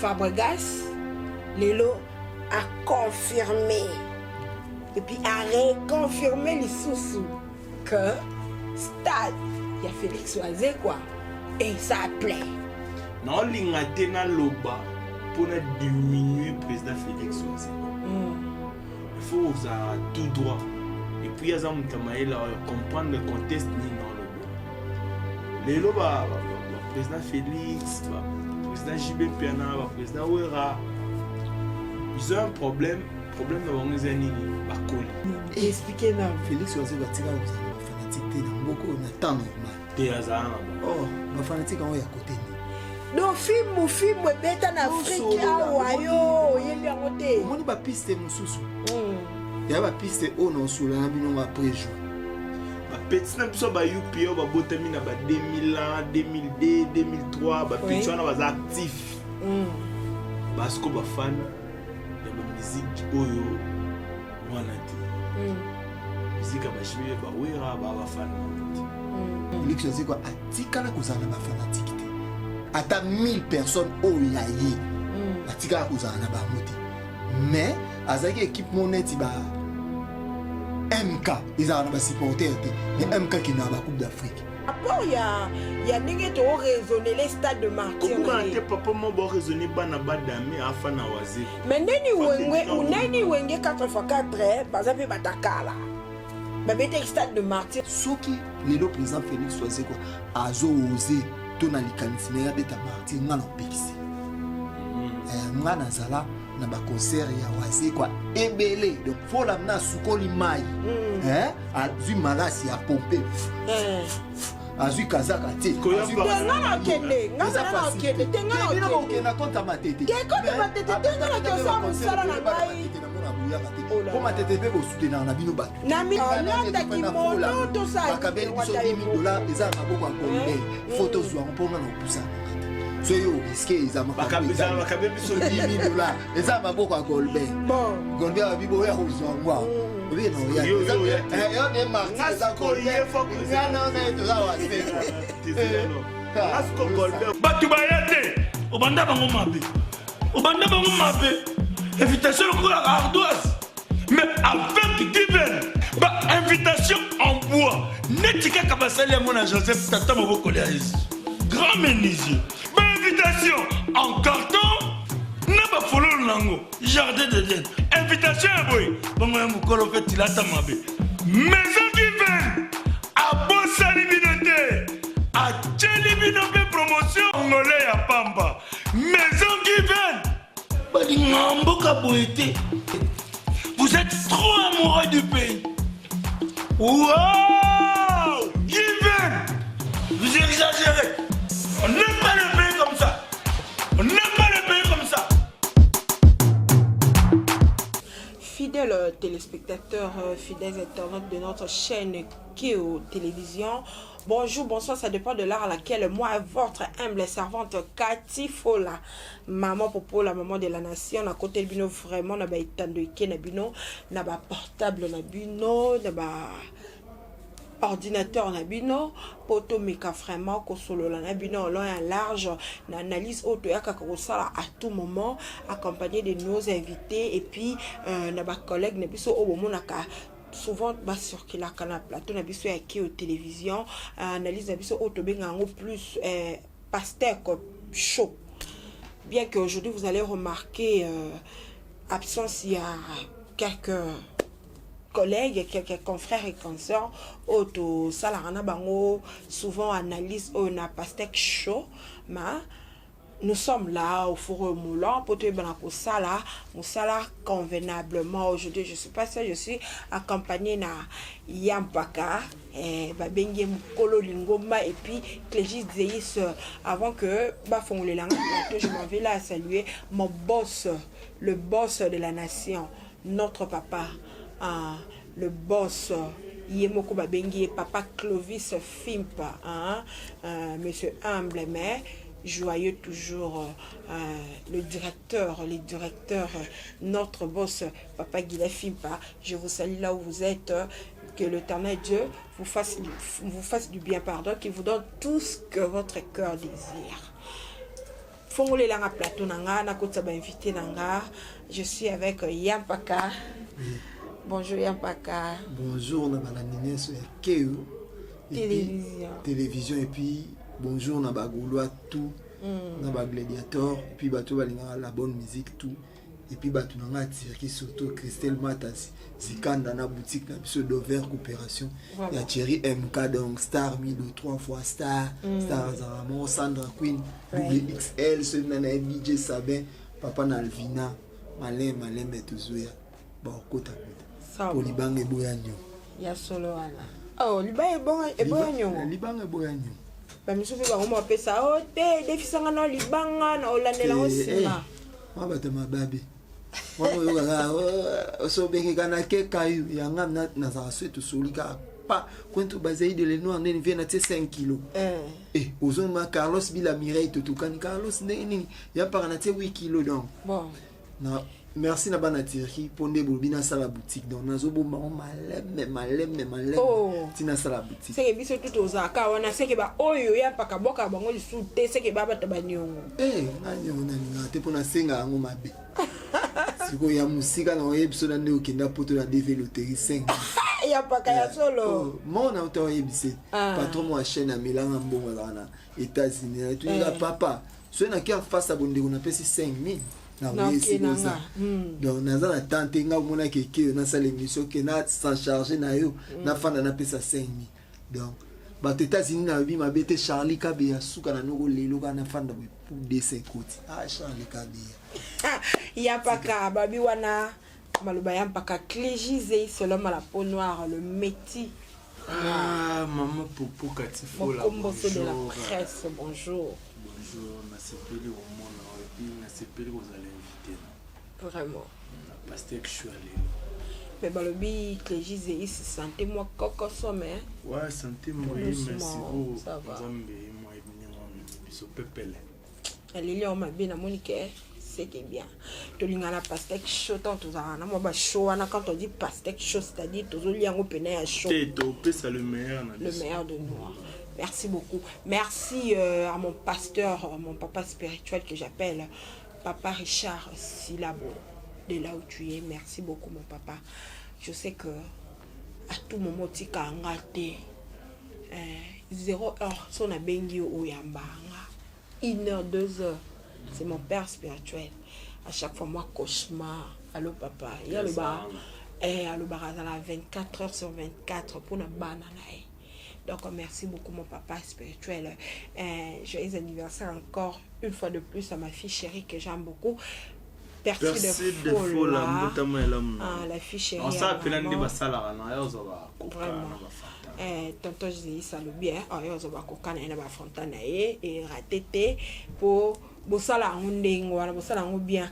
Fabregas, Lelo a confirmé et puis a reconfirmé les sous que Stade, il y a Félix Oisé quoi. Et ça plaît. Non, l'ingate na loba pour diminuer le président Félix Oisé. Il faut avoir tout droit. Et puis, il y a comprendre le contexte ni non le président Félix, le président JB Piana, le président Ouera, ils ont un problème de l'organisation. Expliquez-nous. Félix Oisé va tirer aux fanatiques, beaucoup de temps normal. Oh, les fanatiques sont à côté. Non, film est en Afrique. On a piste mususu. Il y a une piste où on sur la bino après jour. Petit na biso ba UPO ba botami na ba 2001, 2002, 2003 ba petit wana ba actif. Parce que ba fan ya ba musique oyo wana ti. Musique ba jouer ba wera ba fan. Félix Oisé quoi atikala kozana ba fanatique. Ata 1000 personnes au yayi. Atikala kozana ba moti. Mais azaki équipe moneti ba MK ils ont pas supporter mais MK qui n'a pas coupe d'Afrique. Après il y a ningué to raisonner les stades de Martyr. Comment ante papa mo bo raisonner bana badame afana Oisé. Mais neni wenge 4x4 par exemple batakala. Ba bete stade de Martyr. Soki le président Félix Oisé quoi azo osé tona likanisi na beta Martyr ngana pekisi. Ngana zala na ba concert ya Oisé quoi ebele donc faut l'amener sukoli mai azui malasi ya pompe azui kazaka te ngana kende ngana okenda konta matete ngana kosa musala na ngai po matete pe bosoutenir na bino bato na milanda kimono to sa bakabeli biso $10,000 eza maboko ya Colbert photo zwa mpona na opusa soyo risqué ils ont bakabeli biso $10,000 eza maboko ya Colbert Colbert abibo ya kozwa oui non ya yo ne martyr eza Colbert ngana na to za wase asko Colbert batu bayate obanda bango mabe invitation pour la ardoise mais avec divine invitation en bois netika kabasali ya mona Joseph tata maboko ya grand menuisier invitation en carton n'a pas follow nango jardin de Dieu invitation à boy bongo ya mukolo fait tilata mabe maison divine à bosali binote à tcheli binope promotion ngolé ya pamba maison divine bali ngamboka boité vous êtes trop amoureux du pays wow divine vous exagérez. On n'aime pas le pays comme ça. On n'aime pas le pays comme ça. Fidèles téléspectateurs, fidèles internautes de notre chaîne Keo Télévision, bonjour, bonsoir, ça dépend de l'heure à laquelle moi, votre humble servante Cathy Fola, maman popo, la maman de la nation, à côté de bino vraiment, n'a pas étant de ké, n'a bino, n'a pas portable, n'a bino, n'a pas ordinateur na bino poto meka vraiment ko solo na bino long et large na analyse auto ya kakosala à tout moment accompagné de nos invités et puis na ba collègues na biso obomonaka souvent bas circuler na plateau na biso ya Keo Télévision analyse na biso auto benga ngo plus pasteur chaud bien que aujourd'hui vous allez remarquer absence il y a quelques collègues, quelques confrères et consoeurs, auto salarana bango, souvent analyse on a pastek chaud, mais nous sommes là au four moulant pour te banako sala, musala convenablement. Aujourd'hui, je suis pas seule, je suis accompagnée na Yampaka, Babenge Mukolo Lingoma et puis Clégis Zeis. Avant que Bafongole Langa, je m'en vais là à saluer mon boss, le boss de la nation, notre papa. Le boss Yemoko Babengi, papa Clovis Fimpa, monsieur humble mais joyeux toujours, le directeur, notre boss papa Guila Fimpa. Je vous salue là où vous êtes, que l'Éternel Dieu vous fasse du bien, pardon, qu'il vous donne tout ce que votre cœur désire. fongole langa plateau nanga na kota ba invité nanga. Je suis avec Yampaka. Bonjour Yampaka. Bonjour na balanine so Keo. Télévision et puis bonjour na bagoulois tout. Na ba gladiator et puis bato balinga la bonne musique tout. Et puis bato nanga Thierry surtout Christelle Matas zikanda na boutique na biso d'Over coopération. Il y a Thierry MK donc Star 3 fois Star, Star Zaramon, Sandra Queen, XL, celui na DJ Sabin, Papa Nalvina, Malin Metouzoya. Bon kota kota. Pour libang eboyanyo. Ya solo ala. Oh, libang eboyanyo. Libang eboyanyo. Ba misufi ba ngoma pesa o te defisanga na libanga na olandela osima. Wa bata mababi. Wa yoga so benge kana ke kayu yanga na za swetu solika pa kwento bazai de le noir neni vient na 5 kilos. Ozon ma Carlos Bila Mireille totukani Carlos neni ya para na 8 kilos donc. Bon. Na merci na bana Thierry ponde bobina sala boutique donc nazo bomba malem tina sala boutique. C'est que biso tout ozaka wana c'est que ba oyo ya paka boka bango lisute c'est que ba bata banyongo. Nanyongo na te pona senga ngo mabe. Siko ya musika na oyebiso na ndeko kenda poto la développer 5. Ya paka ya solo. Mon auto oyebise. Patron mo chaîne à Milan mbongo na États-Unis. Tu nga papa. So na kia face à bondeko na pesi 5000. Donc naza na tante nga mona keke na sala émission ke na sans charger na yo na fanda na pesa 5000. Donc ba États-Unis na bi ma bete Charlie Kabe ya suka na noko lelo kana fanda pour 250. Charlie Kabe. Ya paka babi wana maloba ya paka clégisé selon la peau noire le métier. Maman Popo Katifo la. Bonjour de la presse, bonjour. Bonjour, na sepeli au monde et puis na sepeli aux allés. Vraiment. Na pastèque je suis allé. Mais balobi clégisé ici santé moi coco somme. Ouais, santé moi merci beaucoup. Ça va. Zambe moi et moi biso pepele. Alili on m'a bien amonique. C'est bien. Tu linga la pastèque chaud tant tout ça. Na moi ba chaud na quand on dit pastèque chaud c'est-à-dire tout li yango pena ya chaud. T'es topé ça le meilleur na. Le meilleur de nous. Merci beaucoup. Merci à mon pasteur, mon papa spirituel que j'appelle Papa Richard Silabo, de là où tu es. Merci beaucoup mon papa. Je sais que à tout moment tu as engagé 0 heure son a bengi au yamba 1 heure 2 heures. C'est mon père spirituel. À chaque fois moi cauchemar. Allô papa. Il y a le bar. Le bar à la 24 heures sur 24 pour une banane. Donc merci beaucoup mon papa spirituel. Joyeux anniversaire encore une fois de plus à ma fille chérie que j'aime beaucoup. Percy de Fola. La fille chérie. On s'appelle un débat salaire. Vraiment. Tonton Jésus ça le bien. On va kokana na ba fontana et ratété pour bosala ndengo wana bosala ngo bien.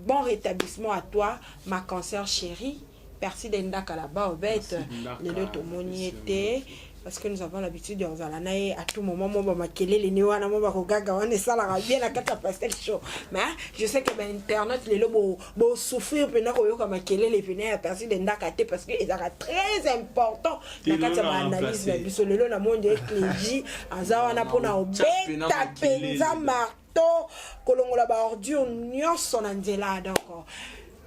Bon rétablissement à toi ma cancer chérie. Merci d'Endaka là-bas au bête. Les deux tomoni étaient parce que nous avons l'habitude de Zalanae à tout moment moi makele les néwana moi bakogaga on est ça la bien la carte pastel chaud. Mais je sais que internet les lobo bo souffrir pendant ko yo comme makele les venir merci d'Endaka parce que ils sont très important la carte analyse la biso lelo na monde éclégie azawana pona au beta penza marteau kolongola ba ordure nyonso na nzela donc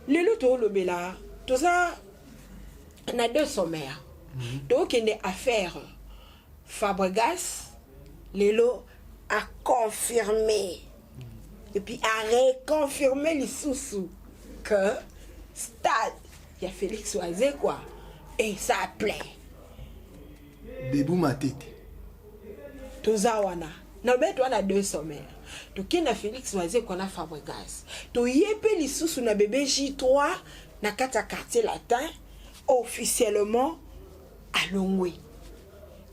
lelo to lobela tout ça on a 2 sommaires. Donc il y a affaire Fabregas Lelo a confirmé et puis a reconfirmé les sous que stade il y a Félix Oazé quoi et ça plaît Bébou Matete tout ça wana non mais on a 2 sommaires. Donc il y a Félix Oazé qu'on a Fabregas to yepé les sous na bébé J3 na kata quartier latin officiellement à Longwe.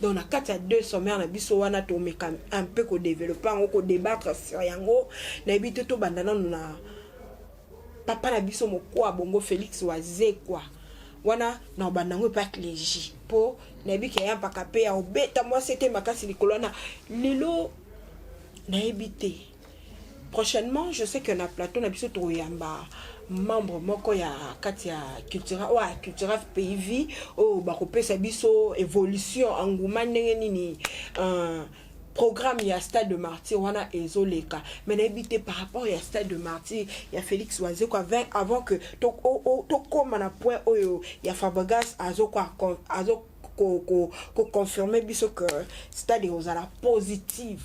Donc na kata 2 sommaires na biso wana to meka un peu ko développer ko débattre sur yango na bité to bandana na papa na biso moko bongo Félix Oazé quoi. Wana na bandango pas clégie po na bi ke ya pakape ya obeta moi c'était makasi likolona lilo na ebité. Prochainement, je sais que na plateau na biso to yamba membre moko ya kati ya cultura cultura pays vie o ba kopesa biso évolution enguma ndenge nini programme il y a Stade de Martyr on a ezoleka mais n'habité par rapport il y a Stade de Martyr il y a Félix Oisé quoi avant que to comme na point oyo il y a Fabregas azo quoi azo ko confirmer biso que Stade ozala positive.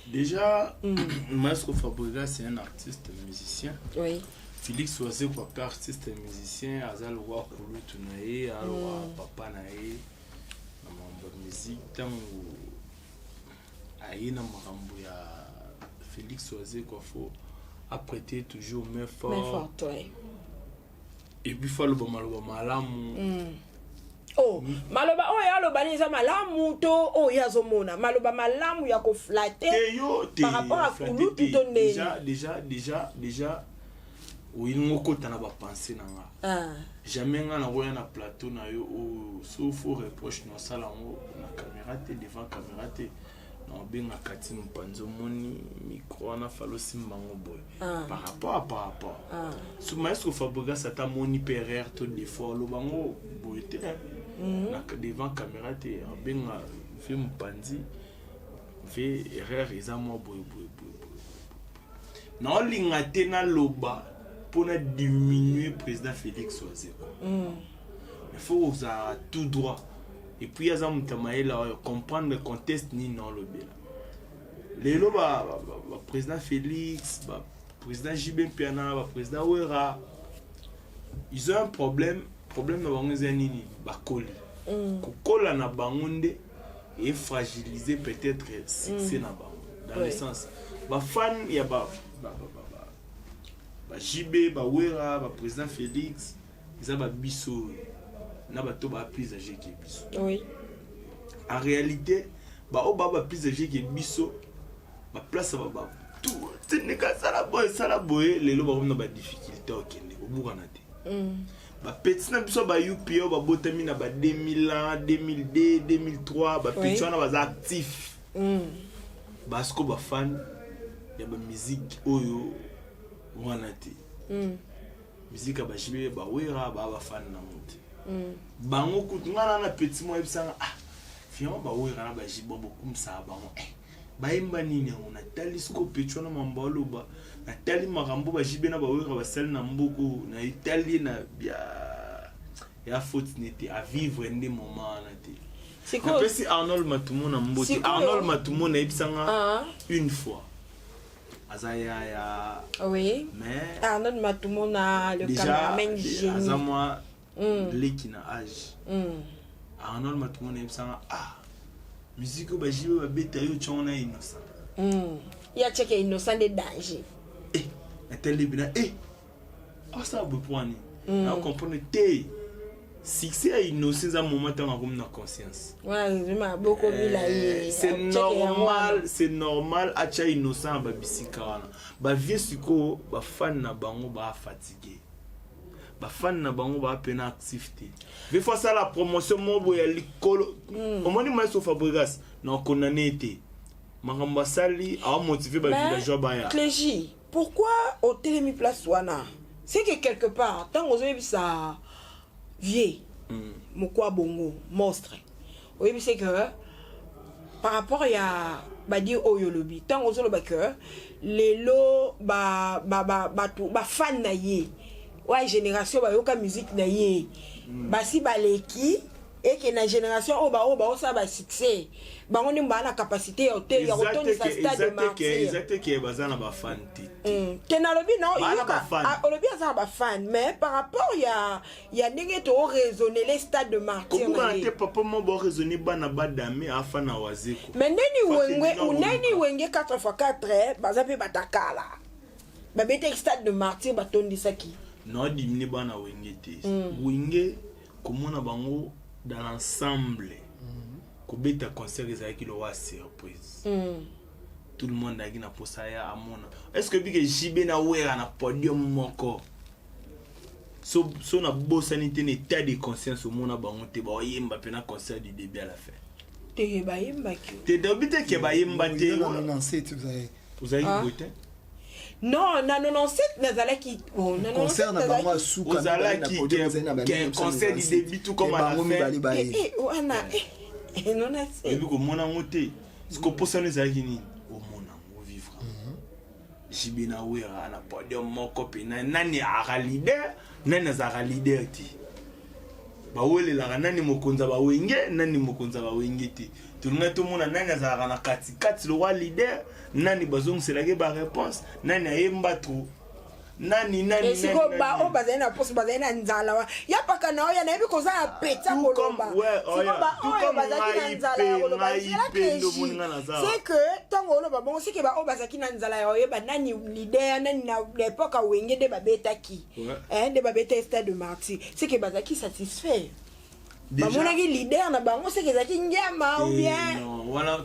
Déjà Maestro Fabregas c'est un artiste musicien. Oui. Félix Oisé quoi artiste musicien azal wa kulu tunaye alwa papa nae na mambo musique tango aina makambo ya Félix Oisé quoi faut apprêter toujours main forte ouais. Et puis faut le maloba malamu oh maloba oh ya loba niza malamu to oh ya zomona maloba malamu ya ko flatter par rapport à kulu tutonne déjà oui ngoko tana ba penser nanga jamais nga na roya na plateau na yo sauf faux reproche no sala ngo na caméra te devant caméra te na benga kati mpanzo moni micro na falo simbango boy par rapport so Maestro Fabregas ata moni perrer to des fois lo bango boy te na devant caméra te benga film panzi fait erreur ezamo boy na linga te na loba pour diminuer le président Félix Oisé. Il faut avoir tout droit. Et puis, il y a comprendre le contexte ni non le bien. Le président Félix, le président JB Piana, le président Ouera, ils ont un problème. Le problème de nini bakoli. Kokola na bangonde et fragiliser peut-être succès na bangonde. Dans le sens, ba fan il y a JB, Ouera, président Félix, ils ont biso, na ba to ba plus âgé que biso. Oui. En réalité, o ba plus âgé que biso, ba place ba tout, tineka sala boy, les loba na ba difficulté okende, obukana te. Ba petit na biso ba UPO ba botami na ba 2001, 2002, 2003, ba petit na ba actif. Parce que ba fan ya ba musique oyo wana te musique ba jibe ba wera ba fan na muti bango kutungana na petit mo ebisanga fiama ba wera na ba jibe bo kumsa bango ba imba nini ona telescope chona mambalo ba na tali makambo ba jibe na ba wera ba sel na mboko na Italie na bia ya faute nete à vivre des moments na te c'est quoi si Arnold Matumo na mbote Arnold Matumo na ebisanga une fois Azaya oui mais Arnold Matumo na le cameraman génie Azamwa leki na âge Arnold Matumo na ebisanga musique ba jibe ba beta yo chona innocent ya cheke innocent de danger na telebina ça be poani na comprendre te succès à innocence à un moment où on a conscience. C'est normal à cha innocent ba bisika ba vieux siko ba fan na bango ba fatigué. Ba fan na bango ba peine activité. Des fois ça la promotion mo boya likolo. Au moins Maestro Fabregas na konane té. Makamba sali a motivé ba villageois ba ya. Clégie, pourquoi au télémi place wana? C'est que quelque part tant aux ça vieux mokwa bongo monstre oui c'est que par rapport à badi oyolobi tant aux lo ba que les lo ba fan na ye ouais génération ba yoka musique na ye ba si baleki et que la génération ça va succès ba on a la capacité hôtel ya retourner sa stade de martyr exact que bazana ba fan tena lobi non lobi ça ba fan mais par rapport il y a ndenge to raisonner les stades de martyr comment te papa mo bo raisonner bana badame afa na wazeko mais neni wenge 4x4 bazape batakala ba bete stade de martyr batondi saki non dimine bana wenge te wenge komona bango dans l'ensemble kobeta concert ezaki lo wa surprise tout le monde a gina posaya amona est-ce que bige jibe na wera na podium moko so na bosanité ne état de conscience au mona bango te ba yemba pena concert du début à la fin te ba yemba ki te dobite ke ba yemba te non c'est vous avez écouté non na 97 nazala qui concert na bango sous ozala qui concert du début tout comme à la fin wana non na et puis comme mona ngote ce que pour ça nous a gagné au monde au vivre jibina wera na podium moko pe nani a leader nani za leader ti ba wele la nani mokonza ba wenge nani mokonza ba wenge ti tulunga to mona nani za na kati le roi leader nani bazong c'est la ba réponse nani ayemba trop nani siko ba o bazena poso bazena nzala wa ya paka na oya na ebi koza ya peta kolomba siko ba o bazaki na nzala ya kolomba c'est que tango lo ba bon c'est que ba o bazaki na nzala ya oyeba nani leader nani na l'époque wenge de babeta ki de babeta Stade de Martyrs c'est que bazaki satisfait ba mona ki leader na bango c'est que zaki nyama ou bien non wala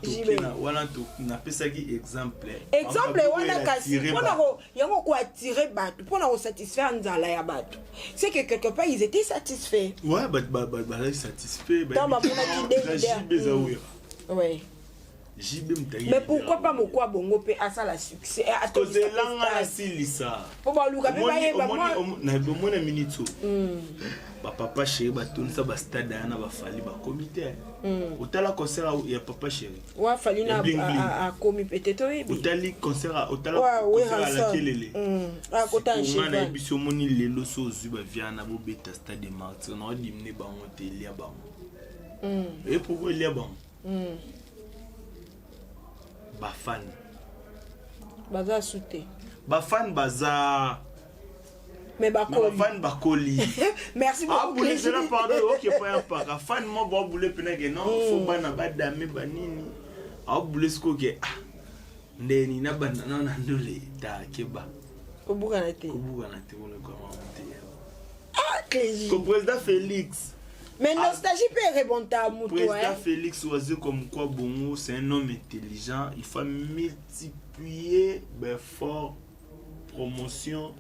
to na pesa ki exemple wana kasi pona ko yango ko attirer batu pona ko satisfaire nzala ya batu c'est que quelque part ils étaient satisfaits ba satisfait ba mona ki leader ouais mais pourquoi pas mokwa bongo pe asala succès cause langa silisa po ba luka pe ba yeba moi na bomona minute ba papa chéri ba tonisa ba stade na ba fali ba comité otala concert ya papa chéri wa fali na a komi peut-être otali concert otala concert la kelele a kota on a biso moni lelo so zuba viana bo beta Stade de Martyrs na dimne ba hotel ya ba et pourquoi il y a bon ba fan baza souté ba fan baza mais ba fan ba koli merci beaucoup je la pardon OK pas un fan mo ba boule pena que non faut bana ba dame ba nini a boule sko ke ndeni na bana na ndole ta keba obuka na te wala ko monter que président Félix. Mais nostalgie peut répondre à Moutou. Président Félix Oisé comme quoi Bongo, c'est un homme intelligent. Il faut multiplier fort promotion.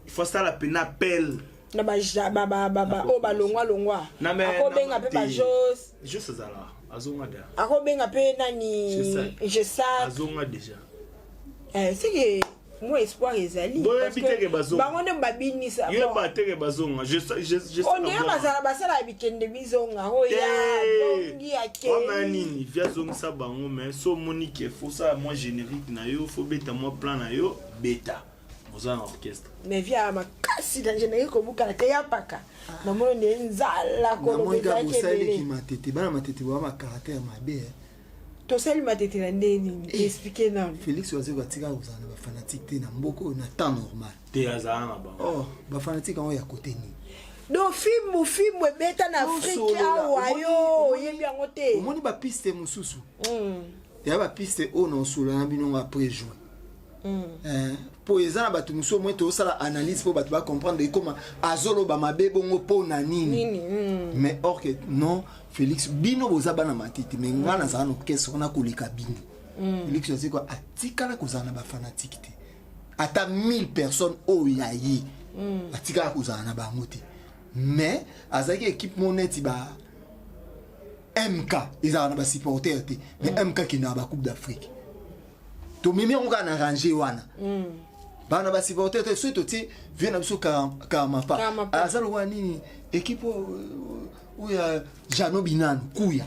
Il faut ça la peine appel. Na oh ba longwa. Na mais ako benga pe ba Jos. Jos azala. Azonga da. Ako benga pe nani je sais. Azonga déjà. C'est que moi espoir ezali parce que bango mbabini sa yo ba teke bazonga je on est basala bikende bizonga oya bongi ake o manini via zonga sa bango mais so monique faut ça moi générique na yo faut beta moi plan na yo beta moza na orchestre mais via makasi dans générique ko buka te ya paka na mo ne nzala ko lo beta ke ki matete bana matete wa ma caractère mabe to sel matete na ndeni expliquer na Félix Oisé ko tika uzana ba fanatique te na mboko na temps normal te azana ba ba fanatique on ya côté ni do film beta na Afrique awayo yebi yango te omoni ba piste mususu ya ba piste ono solo na bino après jouer pour ezana batu muso mo to sala analyse pour batu ba comprendre comment azolo ba mabe bongo po na nini mais or que non Félix bino boza bana matiti mais ngana za no keso na kolika bino Félix Oisé quoi atikala kozana ba fanatique te ata 1000 personnes oyayi atikala kozana ba ngoti mais azaki équipe moneti ba MK ezana ba supporter te mais MK qui na ba Coupe d'Afrique to mimi on ga na ranger wana bana ba supporter te soit tu vient na biso kama pa azalo wani équipe uya Jano Binanu kuya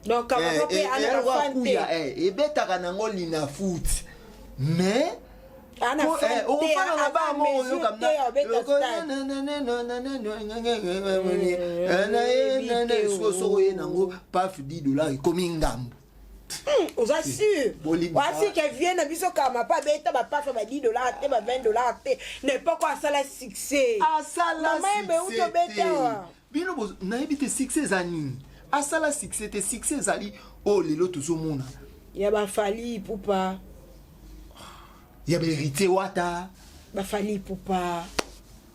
donc kama pe ana fante e beta na ngoli na foot mais ana fante o fana na ba mo yo kamna so ye nango paf $10 komi ngambo aux assure voici que vient na biso kama pa beta ba paf ba $10 te ba $20 te n'est pas quoi ça la succès asala succès bino na ebite succès anini asala succès te succès ali o lelo tozomona ya ba fali pupa ya ba hérité wata ba fali pupa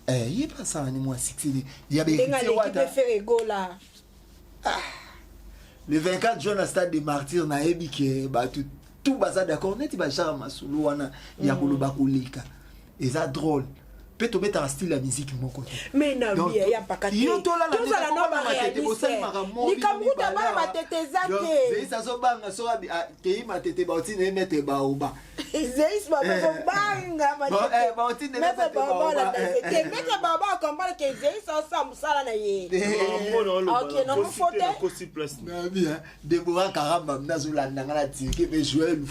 il pas ça ni moi succès ya ba hérité wata le 24 juin na Stade de Martyrs na ebi ke ba tout baza d'accord neti ba Jean Masulu wana ya koloba koleka eza drôle peut mettre un style la musique mon côté mais na bien ya pakate yo to la no ba réaliste ni kamuta ba matete zake c'est ça so banga so ke matete ba otine mettre ba oba Zéis Baba banga Maître Baba comprend que Zéis ensemble ça na ye. OK, non faut Deborah Karamba nazolanda ngala tiki be jouer le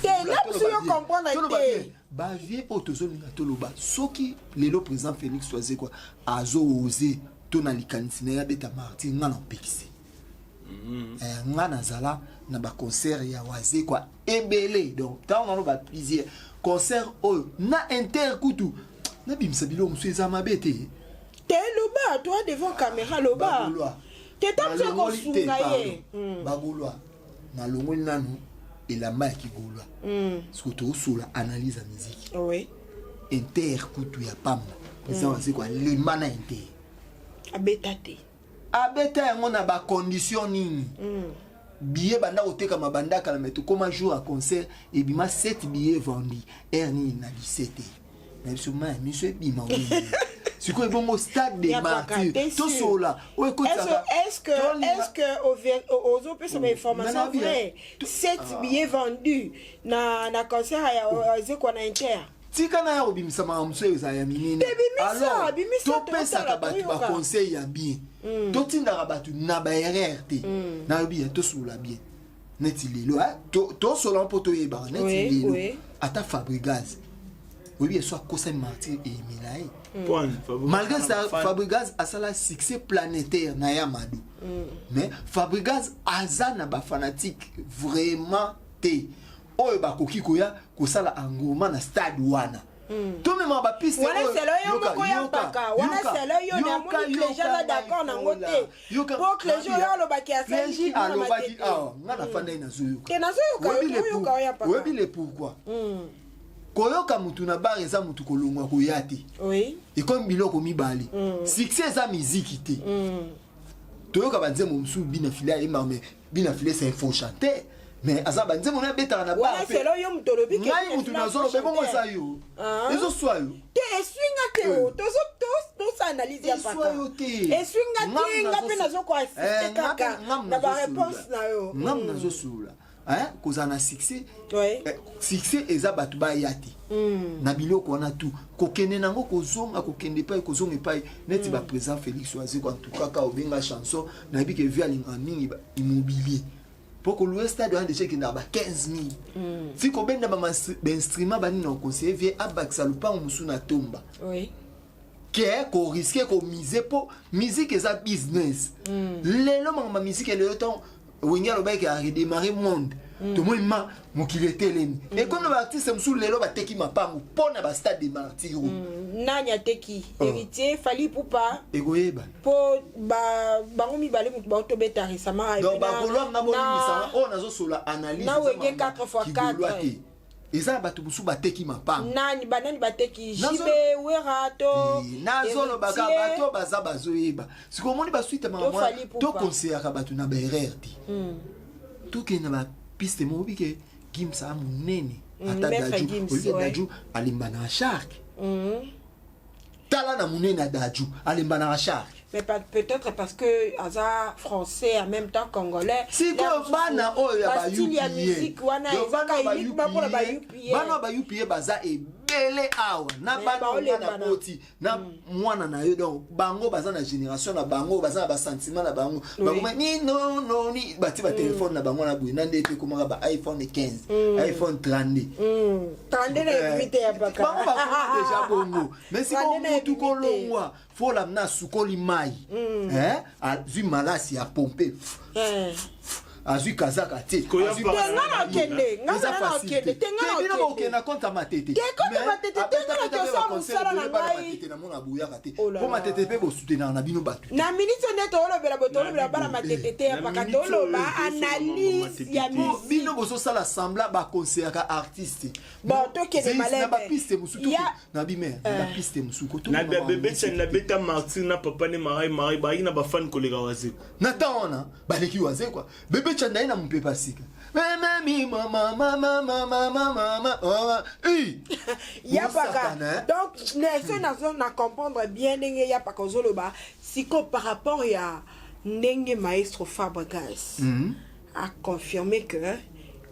ba vie autozolinga toloba soki lelo président Félix Soise quoi azo osé tona likanisina ya beta Martin ngana pekisi ngana zala na ba concert ya waze quoi ebele donc tant on va plaisir concert na interkutu na bimsa bilo msueza mabete te loba toi devant caméra loba te tamse ko sungaye bagulwa na longo nanu elamba ya kigolwa surtout sur la analyse à musique oui interkutu ya pamba ça c'est quoi limba na inter abeta yango na ba condition nini billet banda oteka mabanda kala meto comme jour à concert et bima 7 billets vendus erni na 17 mais sûrement monsieur bima c'est quoi bon au stade des martyrs tout cela est-ce que aux autres personnes information vrai 7 billets vendus na concert ya zeko na inter tika na yo bimisa ma mso za ya minene alors to pesa ka batu ba conseil ya bien to tinda ka batu na ba RRT na bien to sula bien neti lelo to solo poto yeba neti lelo ata Fabregas oui bien soit Kosa Martyr et Milai malgré ça Fabregas a sala succès planétaire na Yamadou mais Fabregas azana ba fanatique vraiment te oyo bakoki koya kosala engouement na stade wana tout même ba piste wana selo yo moko ya paka wana selo yo na moni les gens d'accord na ngote pour que les gens yo lo baki asali a lo baki ngana fanda ina zuyo ke na zuyo yo ka ya paka webi le pourquoi koyoka mutu na bar eza mutu kolongwa koyati oui et comme biloko mibali succès za musique te toyoka banze mo msu bina filia e mais bina filia c'est un faux chanteur mais azaba nzemo na beta na ba fait là yo mutolobi ke ngai mutu na zolo be bongo sa yo ezo swa yo te swinga te o to s'analyse ya paka e swinga te ngape na zo ko assiste kaka na ba réponse na yo ngam na zo sula kozana succès succès eza batu ba yati na biloko wana tu kokende nango kozonga kokende pa kozonga pa neti ba président Félix Soise ko en tout cas ka obenga chanson na bi ke via linga mingi immobilier pour que l'ouest stade a déjà qui n'a pas 15 000 si qu'on benda ba instrument ba ni non conseiller vie abak salupa musu na tomba oui que ko risquer ko miser pour musique eza business lelo ma musique le temps wenga lo ba ki a redémarrer monde to moi ma mokile teleni et comme l'artiste musu lelo ba teki mapangu pona ba stade de martyr nanya teki héritier fali poupa egoyeba po bango mibale mutu ba to beta récemment donc ba kolwa ngabo ni misama on nazo sola analyse na wege 4x4 eza batu musu bateki mapango nani banani bateki jibe werato nazolo baka bato baza bazoyeba sikomoni ba suite mama to conseiller batu na BRRT to ke na ba piste mobi ke Gimsa munene ata daju oli daju alimbana shark tala na munene daju alimbana shark mais peut-être parce que Aza français en même temps congolais si ko bana oyo ba musique wana bana ba yupier baza ebele awa na bana na poti na mwana na yo donc bango baza na génération na bango baza ba sentiment na bango bango ni non ni bati ba téléphone na bango na buyi na ndete komaka ba iPhone 15 iPhone 32 na vite ya baka bango ba déjà bongo mais si ko mutu ko longwa faut la na sukoli mai azui malasi ya pompe azui kazaka te ngana okende tengana okende konta matete na mona buyaka te po matete pe bosutenaka na bino bato na minute nete olobela botolobela bana matete te ya paka toloba analyse ya bino bozosala sembla bakonseyaka artiste bon tokende na bapiste mosuku na bimere na bapiste mosuku na bebe tshani na beta Martin na papa ne marai bayi na bafan kolega waze na taona baleki waze quoi bebe tshani na mpepa sika mama ya paka donc les nazo na comprendre bien ndenge ya paka zoloba siko par rapport ya ndenge maestro Fabregas a confirmé que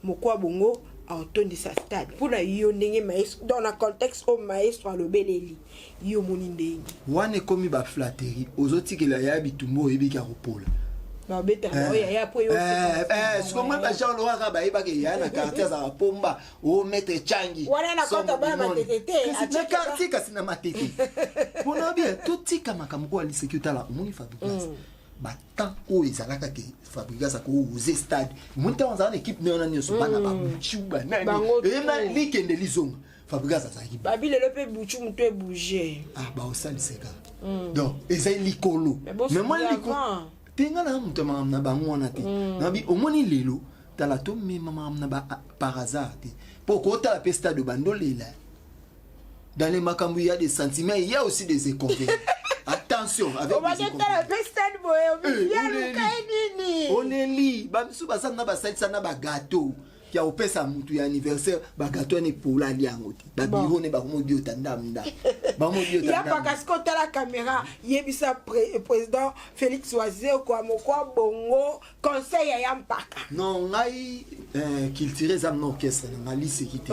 mokwa bongo aotondisa stade mpona yo ndenge maestro dans le contexte au maestro alobeleli yo moni ndenge wana ekomi baflatterie ozotikela ya bitumba oyebiki ya kopola babetaka oyo ya po yo sikomwe bajean lowaka bayebaki ya na quartier azaka pomba o maître changi wana na kota bana matete te na quartier kasi na matete mpona bien totika makambo ko aliseki otala omoni Fabregas batant oyo ezalaka ke Fabregas akooze stade omoni ntango azala na équipe na yo na nyonso bana bamuchu banani eyena likende lizonga Fabregas azalaki babi lelo mpe buchu moto ebouge baosaliseka donc ezali likolo mais moi likolo tenga na mutu makambo na bango wana te nabi omoni lelo tala tomema makambo na par hasard te mpo kotala mpe stade bandolela dans les makambo il y a des sentiments il y a aussi des inconvénients attention avec des inconvénients oneli bamisu basala na basalisa na bagato kia opesa mutu ya anniversaire bagato ne pour la liango te babiro ne bakomodi otandamda bamodi otandamda ya pakasko tala caméra yebisa président Félix Oise kwa mokwa bongo conseil ya mpaka non ngai culture zam no orchestre na lycée kité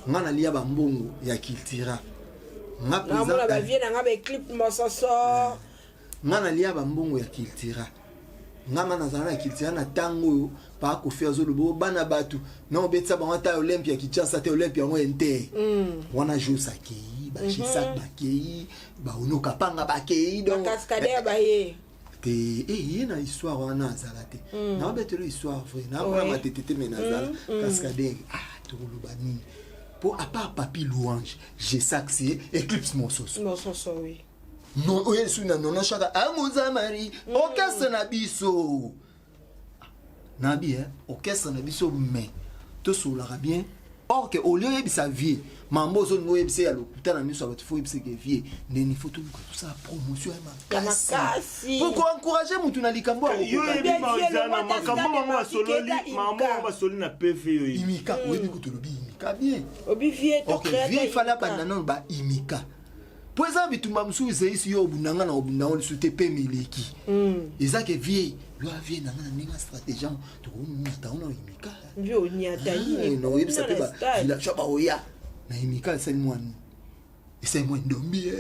ngana liya bambongo ya culture nga président na ba vie na nga ba clip mososo ngana liya bambongo ya culture ngama nazala culture na tango pa ko faire zolo bana batu na obetsa ba wata Olympia Kinshasa te Olympia ngo ente wana josa kei ba chisak ba kei ba unoka panga ba kei donc cascade ba ye te na histoire wana azala te na betelo histoire vrai na ba matete me nazala cascade tolo bani pour à part Papi Louange j'ai saxé Eclipse Mososo oui non oye suna non chaka amuza mari orchestre na biso nabi orchestre na biso mais to soulera bien or que au lieu de sa vie mambo zo ngo yebise ya lokuta na miso abatu fo yebise ke vie ndeni photo ko tout ça promotion ya makasi pour encourager mutu na likambo yo yebi maozana makambo mama sololi mama basoli na PV yo imika oyebi kutolobi imika bien obi vie to créer vie fala banana ba imika pour exemple bitumba musu zeisi yo bunanga na obunda on sute pe mileki ezake vie lo vie na ninga stratégie to ko mata ona imika bio ni atali no yebisa pe ba la chaba oya na imika c'est moi c'est moi ndombi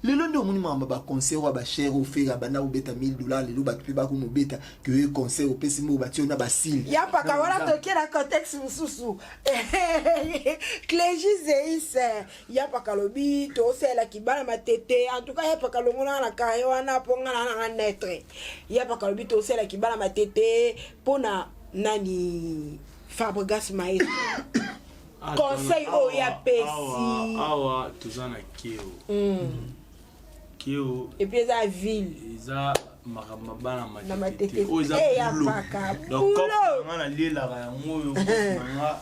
lelo ndo muni mamba ba concert wa ba cher au faire bana obeta $1000 lelo ba pe ba ko mobeta que concert au pesimo ba tiona ba sil ya paka wala toke na contexte mususu Clégie Zeis ya paka lobi to sela kibala matete en tout cas ya paka longona na kayo wana ponga na netre ya paka lobi to sela kibala matete pona nani Fabregas maestro conseil oya pesi awa tozana keo et puis la ville eza makambo bana matete o eza bulo donc quand na lela ya moyo nga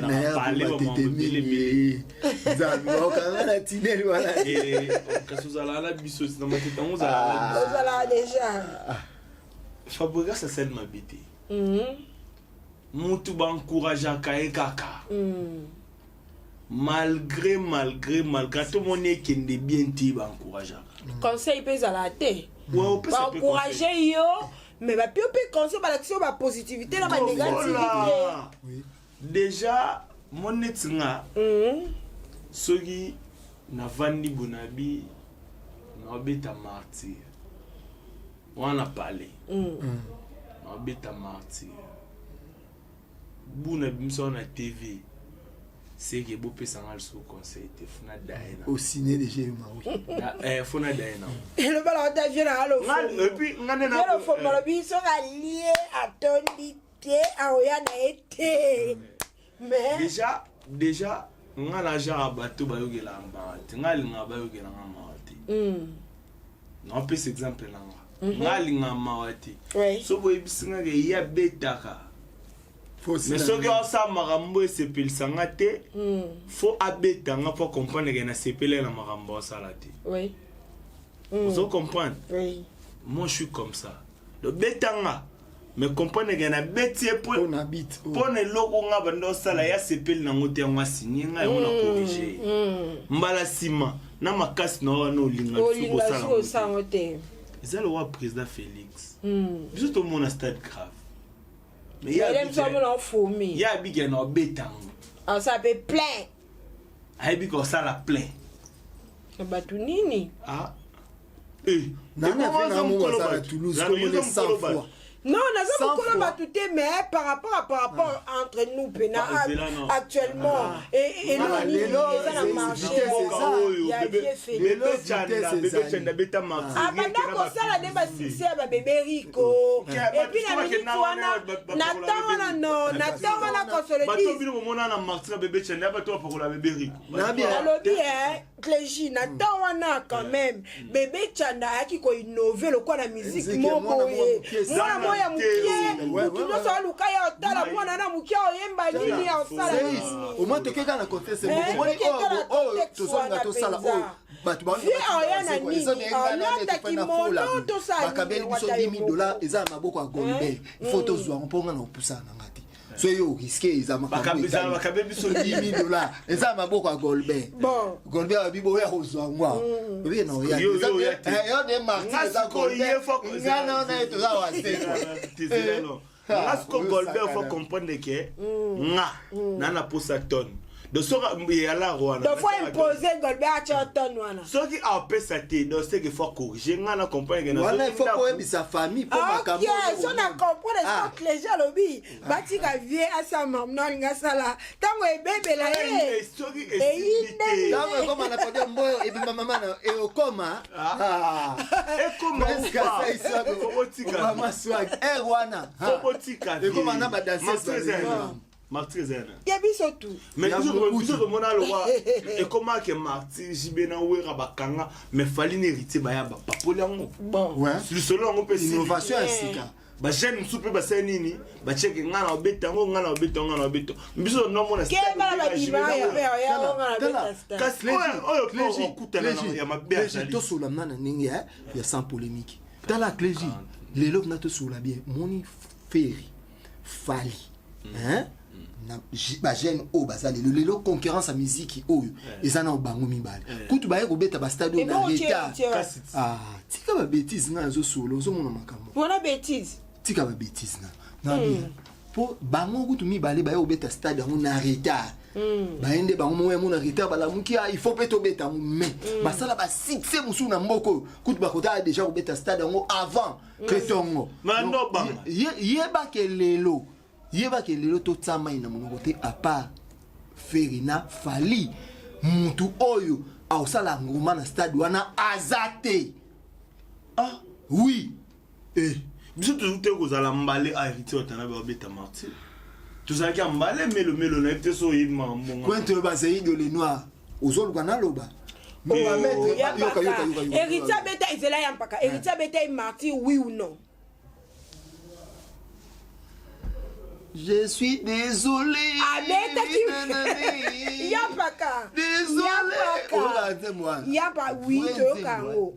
na parler au monde zalo kana tineli wala kasuzala la biso na matete on za déjà Fabregas ça c'est ma bête mutu bancourageaka ye kaka malgré tout le monde ekende bien ti bancourageaka conseil pe ezala te bancourage yo mais bapi ope conseil balakisi ba positivité na banégativité déjà moneti nga soki navandi bonabi naobeta martyr wana pale naobeta martyr buna bimso na TV c'est que beau peut s'en aller sur conseil te funa daena au ciné de Jémaoui funa daena le bala ta vient à l'eau et puis ngane na le fo malobi so allié à tondité a oya na été mais déjà ngala ja bato ba yogela mbati ngali ngaba yogela ngamati non peut exemple nanga ngali ngamati so boy bisinga ke ya betaka mais ce que ça marambo et sepelisanga te faut abetanga pour comprendre que na sepele na marambo salate oui vous comprenez oui moi je suis comme ça le betanga mais comprendre que na betie pour on habite pour ne loko nga bando sala ya sepele na ngote ngwa signer nga on a corriger mbala sima na makasi na no linga so sala ngote c'est le roi président Félix biso to mon stade grave Mais il y a les hommes l'ont fourmi. Il y a big en bétan. On s'appelle plein. Il y a ça la plein. Batunini. Ah. Nana vient à moi à Toulouse comme les 100 fois. Non, on a beaucoup battuté, mais par rapport entre nous, actuellement, et nous, ils ont marché. Il y a bien fait. Bébé Ah, maintenant qu'on s'en a débattu, c'est bébé Rico. Et puis la minute, Nathan, on a consolé. Clégie, Nathan, on a quand même. Bébé Chanda, qui a innové le quoi la musique, moi, ya mukie mutuno so luka ya otala mwana na mukie oyemba nini ya osala au moins te keka na contexte oh to so nga to sala oh batu ba bakabeli biso $10,000 eza maboko ya Golbert photo zwa mponga na opusa na ngati so yo risqué eza bakabeli biso $10,000 eza maboko ya Golbert Golbert abibo ya kozwa ngwa oui non ya yo de martyr eza Golbert ngana na to za wase Asko Golbert faut comprendre que nana posa tonne de so ya la roi donc faut imposer Golbert à tonne wana so qui a pesa te donc c'est qu'il faut corriger ngana comprendre que voilà il faut ko sa famille pour makambo OK so na comprendre ça que les gens lobby batika vie à sa maman nga sala tango e bébé la e tango comme na pote mboyo e bima mama na e okoma e comme ça isa ko mama swag e wana fobotika e comme na ba danser Martyr ya biso tout mais biso mona le roi et comment que Martyr jibena wera bakanga mais fali n'héritier ba ya ba papolango bon ouais le solo on peut innovation sika ba jeune soupe ba senini ba cheke ngana obetango biso no mona ke bala ba diba ya ngana kasi oyo kutana ya mabia to solo nana ningi ya sans polémique dans la clégie les lobes na to solo bien moni Ferry fali hein ba jeune o bazali le concurrence à musique oyo ezana obango mibale kutu baye kobeta ba stade na reta tika ba bêtise na zo solo zo mona makambo voilà bêtise tika ba bêtise na bien po bango kutu mibale baye kobeta stade na reta baende bango moya mona reta bala muki il faut peto beta mais basala ba succès musu na mboko kutu bakota déjà kobeta stade avant ketongo mano banga yeba ke lelo yeba ke lelo to tsama ina monoko te à part Ferina fali mutu oyo ausala ngoma na stade wana azate oui biso tuzute kozala mbale a héritier otana ba beta Martyr tuzaki mbale melo na ete so yima mbonga kwente bazai de le noir ozoluka na loba héritier beta izela ya mpaka héritier beta Martyr oui ou non. Je suis désolé. Yapaka. Désolé. Yapa oui to kango.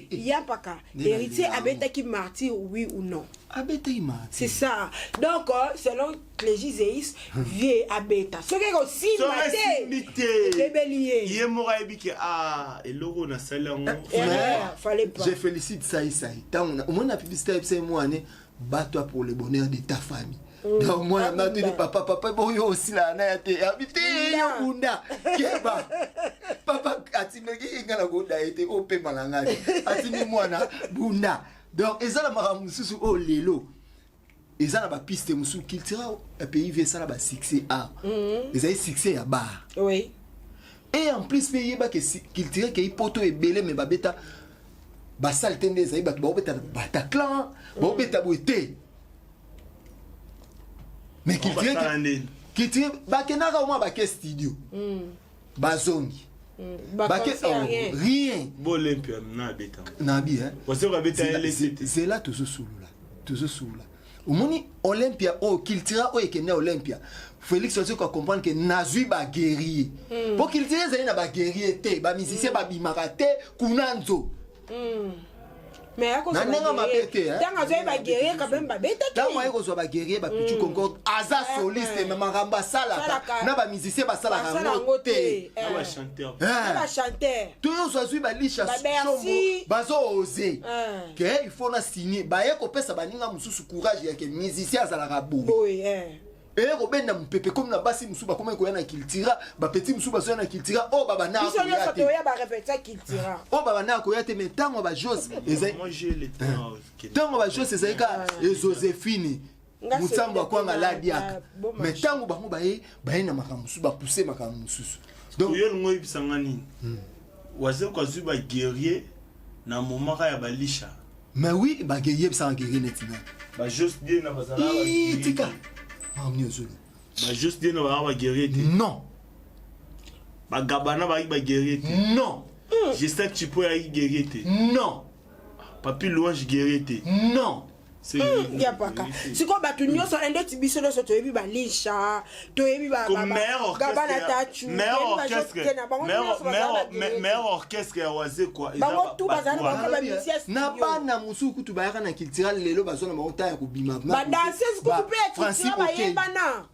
Yapaka. Héritier abeta qui Martyr oui ou non. Abeta Martyr. C'est ça. Donc selon Clégie Zeis vie abeta. Ce qui est aussi maté. Rebellier. Yemora ebiki et logo na salon. Fallait pas. Je félicite Saï. Tant on a une publicité c'est moi né bats-toi pour le bonheur de ta famille. Donc moi on a dit papa bon yo aussi là na été habité yo bunda keba papa atimeki ngala goda été au pe malanga atimi mwana bunda donc ezala maramu susu o lelo ezala ba piste musu culture pays vie ça ba succès ezali succès ya bar oui et en plus pays ba que culture que poto e belé mais ba beta ba salte ndeza ba beta Bataclan ba beta boité. Mais qui tire bakenaka au moins baké studio bazongi baké rien Olympia na beta na bien parce que beta c'est là tout ce sous là au moni Olympia o qu'il tira o ekene Olympia Félix aussi qu'on comprendre que nazui ba guerrier pour qu'il tire ça na ba guerrier te ba musicien ba bimaka te kunanzo Mais à cause de la guerrier, quand même, dans moi ko zo ba guerrier ba pichu Concorde aza soliste mais maramba sala na ba musicien ba sala ngote ba chanteur tout zo zui ba lisha chombo bazo oser que il faut na signer ba ye ko pesa baninga mususu courage ya ke musicien azala rabo et robena mpepe comme na basi musuba comme ko yana kiltira ba petit musuba so yana kiltira o baba na ko ya te ya ba répéter kiltira o baba na ko ya te mais tango ba Jos moi j'ai le temps tango ba Jos ezeka Joséphine mutsambo akwanga ladiaka mais tango bango baye na makamusu ba pousser makamusu donc yo ngoyi bisangani waze kwa zuba guerrier na momaka ya balisha mais oui ba guerrier bisanga guerrier netina ba juste bien na bazala ba tika ba juste bien na ba guerrier non ba gabana ba guerrier non je sais que tu peux y guerrier non papi louange guerrier non ya paka siko batu nyonso ende tibiso nyonso toyebi balisha toyebi gabana tachu meilleur orchestre ya waze kwa bango tu bazana bango ba musicien na bana musuku tu bayaka na cultural lelo bazona mota ya kubima ba danseuse ku pe cultural ba yebana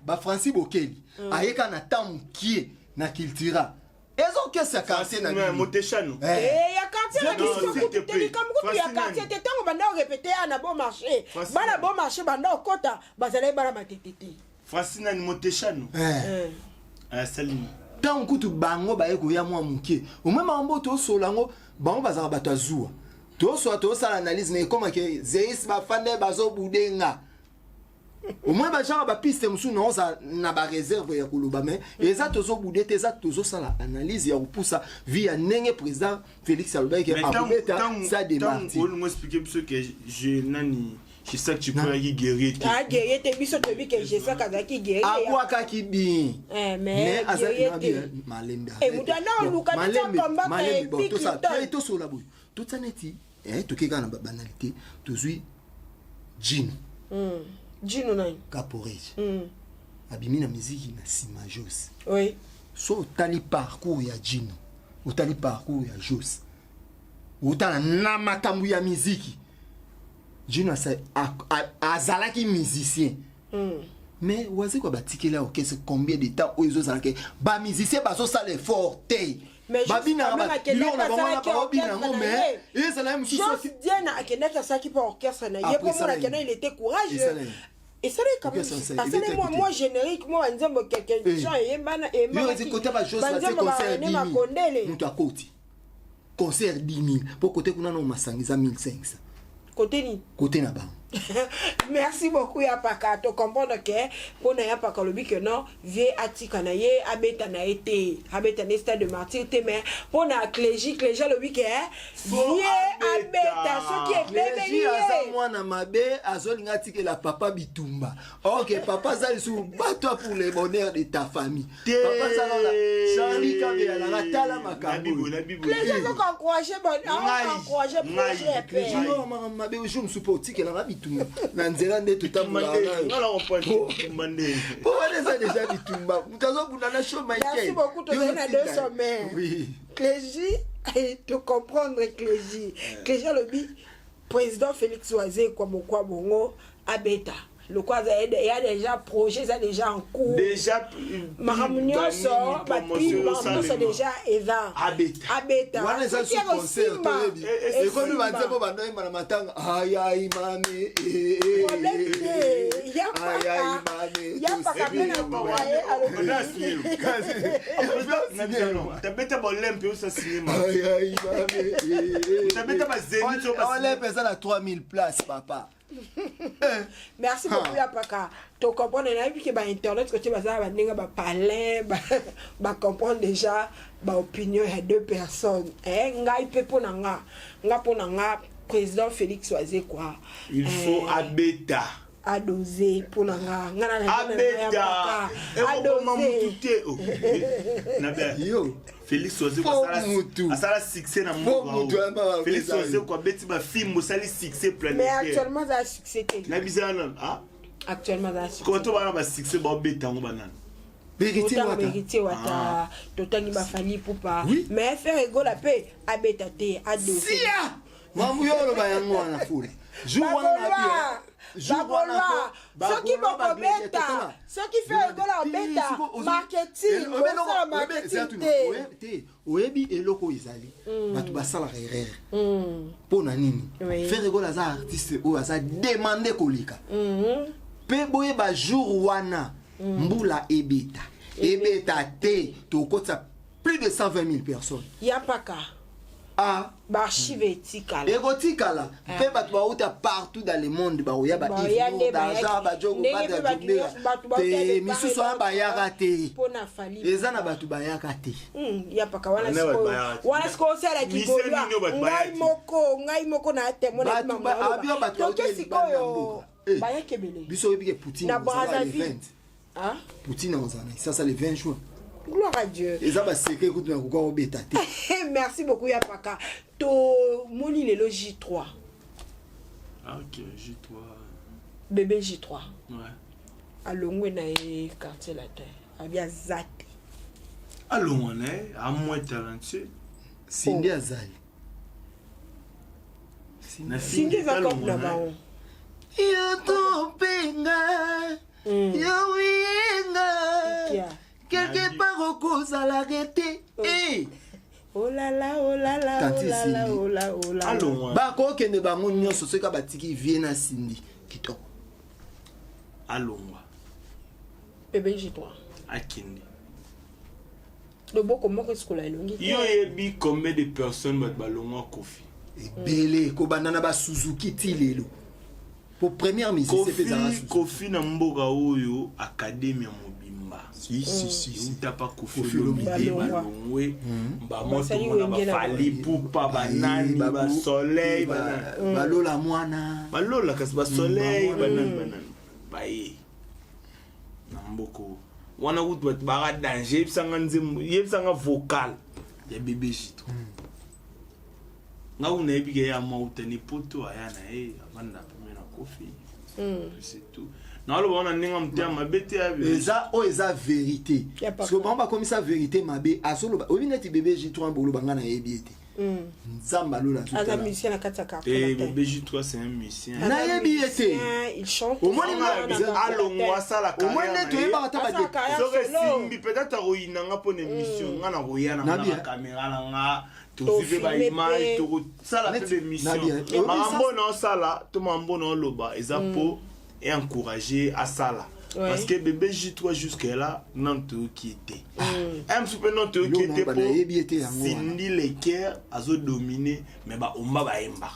ba Francis Bokeli ayeka na tamukie na cultural ezo kesa quartier na Motechano ya quartier na biso kuteli comme kutu ya quartier te tango banda répéter na bon marché bana bon marché banda okota bazala bana matetete Francina ni Motechano salim tango kutu bango baye ko ya mwa mukie o même ambo to solango bango bazaka bato azua to so to sala analyse mais comment que zeis ba fande bazo budenga au moins ba genre ba piste musu non ça na ba réserve ya kuluba mais eza tozo budete eza tozo sala analyse ya poussa via nenge président Félix Albert a abeta ça démarti on nous expliquer parce que je nani je sais que tu peux y guérir guérir te biso to bi que je sais kazaki guérir abwaka kibi mais guérir malemba mutana luka ta combat malemba to ça to so la boy tout ça neti to keka na banalité tozui Jin Jino nani Caporage abimi na musique na sima Jos oui so tali parcours ya Jino utali parcours ya Jos utala na makambu ya musique Jino azalaki musicien mais wazi kwa batikela orchestre combien de temps oizo zalaki ba musicien bazo sala effort te babina ba yo na ba babina ngome et ça là monsieur so Diana akeneta saki pour orchestre na ye pour moi que il était courageux et ça quand même ça moi générique moi nzembo quelqu'un gens et mana et moi dit côté ba Jos ba concert 10 000 mutu akoti concert 10 000 pour côté kuna no masangiza 1500 côté ni côté na ba merci beaucoup ya paka to comprendre que pona ya paka lobi que non vie atika na ye abeta na été abeta na stade de martyr te mais pona clégie lobi que vie abeta ce qui est bébé asa mwana mabe azolinga tikela papa bitumba OK papa zali sou bato pour le bonheur de ta famille papa zala Charlie Kabela la tala makambo clégie ko encourager encourager projet yo mabe je me suppose tikela bitumba na nzela nde tutamula ngala on pour ça déjà bitumba mutazo bunda na show Michael merci beaucoup to na deux sommets oui clégie et te comprendre clégie le bi président Félix Oisé kwa bongo abeta le quoi il y a déjà projet ça déjà en cours déjà Maramunio sort c'est déjà Eva abeta wana ça sous concert et quand nous va dire bon bando na matanga aïe aïe mami ya pas tabeta bolempe ça cinéma aïe mami tabeta ba zénith on les personnes à 3000 places papa. Merci beaucoup ya paka to comprendre na bi que ba internet que tu vas ba ninga ba parler ba comprendre déjà ba opinion ya deux personnes ngai pe pona nga pona nga président Félix Oisé quoi il faut abeta adoser pona nga abeta adoser na bien yo Félix Oisé ça succès na mo Félix Oisé quoi beti ba film ça succès planétaire mais actuellement ça succès na bizana actuellement ça succès quand on va succès ba beta ngo banana Vérité wata totangi ba fali poupa mais faire ego la paix abeta te adoser mambo yo ba yango wana fule jour wana na bio jour wana soki bokobeta soki fe egola obeta marketing osala marketing te oyebi eloko ezali bato basalaka erreur mpo na nini faire egola aza artiste oyo aza demande koleka mpe boyeba jour wana mbula ebeta te tokotisa plus de 120 000 personnes yapaka archive etikala ekotikala mpe bato bauta partout dans le monde baoya baivre d'argent bajogo te misusu wana bayaka te eza na bato bayaka te yapaka wana siko osala kigolwa ngai moko na temona sikoyo bayakebele biso oyebike Poutine na Brazzaville Poutine ozana sasa le 20 juin. Gloire à Dieu. Et ça va séquer écoute na kokwa obeta te. Merci beaucoup Yapaka. To moni le J3. Ah OK, J3. Bébé J3. Ouais. Alongwe na quartier la terre. Abia zate. Allongwe na a moins talentueux. Cindy Azali. Cindy va comme na baon. Yo to penga. Yo winga. Quelque part au cause à l'arrêter. Oh là là, oh là là, oh là là, oh là, oh là. Allons. Ba ko kende ba mo nyonso se ka batiki vie na Cindy kitoko. Allons. Bébé J3. Akindi. Le beau comment est-ce qu'on l'a longi? Yo yebi combien de personnes bat balonga Kofi? Ebele ko banana ba Suzuki tilelo. Pour première mise c'est fait Kofi na mboka oyo académie mobimba. Si. Utapa Kofi lomide balongwe. Ba moto mona ba fali pupa banani ba soleil balola mwana. Balola kasi ba soleil banani. Baye. Na mboko. Wana wutu ba danger yebsanga nzimu yebsanga vocal ya bébé J3. Nga una ebike ya mauta ni poto ayana avanda pemena Kofi. C'est tout. Non le bona ninga mtia mabete ya eza vérité. Parce que bamba comme ça vérité mabe asolo obi neti bébé J3 bolo banga na yebiete. Nzamba lola tout. Asa musicien na kataka. Bébé J3 c'est un musicien. Na yebiete. Il chante. Au moins alongwa sala carrière. Au moins neto yeba ta ba de. Sore simbi peut-être roina nga pona émission nga na roya na caméra na nga. To suivre ba image to sala pe émission. Mambo na sala to mambo na loba ezapo et encourager à sala. Parce que bébé J3 jusqu'à là non tout qui était. Un super non tout qui était pour Cindy Leker azo dominer mais ba omba ba emba.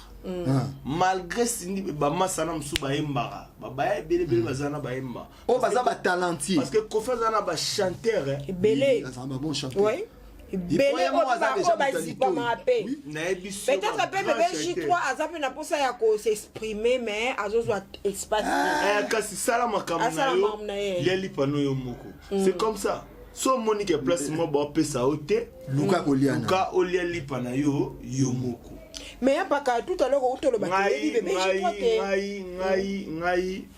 Malgré Cindy ba masana msu ba emba. Ba ba bele bazana ba emba. Oh baza ba talentier. Parce que Kofi zana ba chanteur belé. Ça va bon chanteur. Oui. Belé peut-être bébé J3 azape na posa ya ko s'exprimer mais azozwa espace. Kasi sala makamna yo yeli pano yo moko. C'est comme ça. So Monique place mo ba pesa ote Luka Oliana. Luka Oliana pana yo moko. Mais ya pas tout à l'heure autour le bébé J3 ngai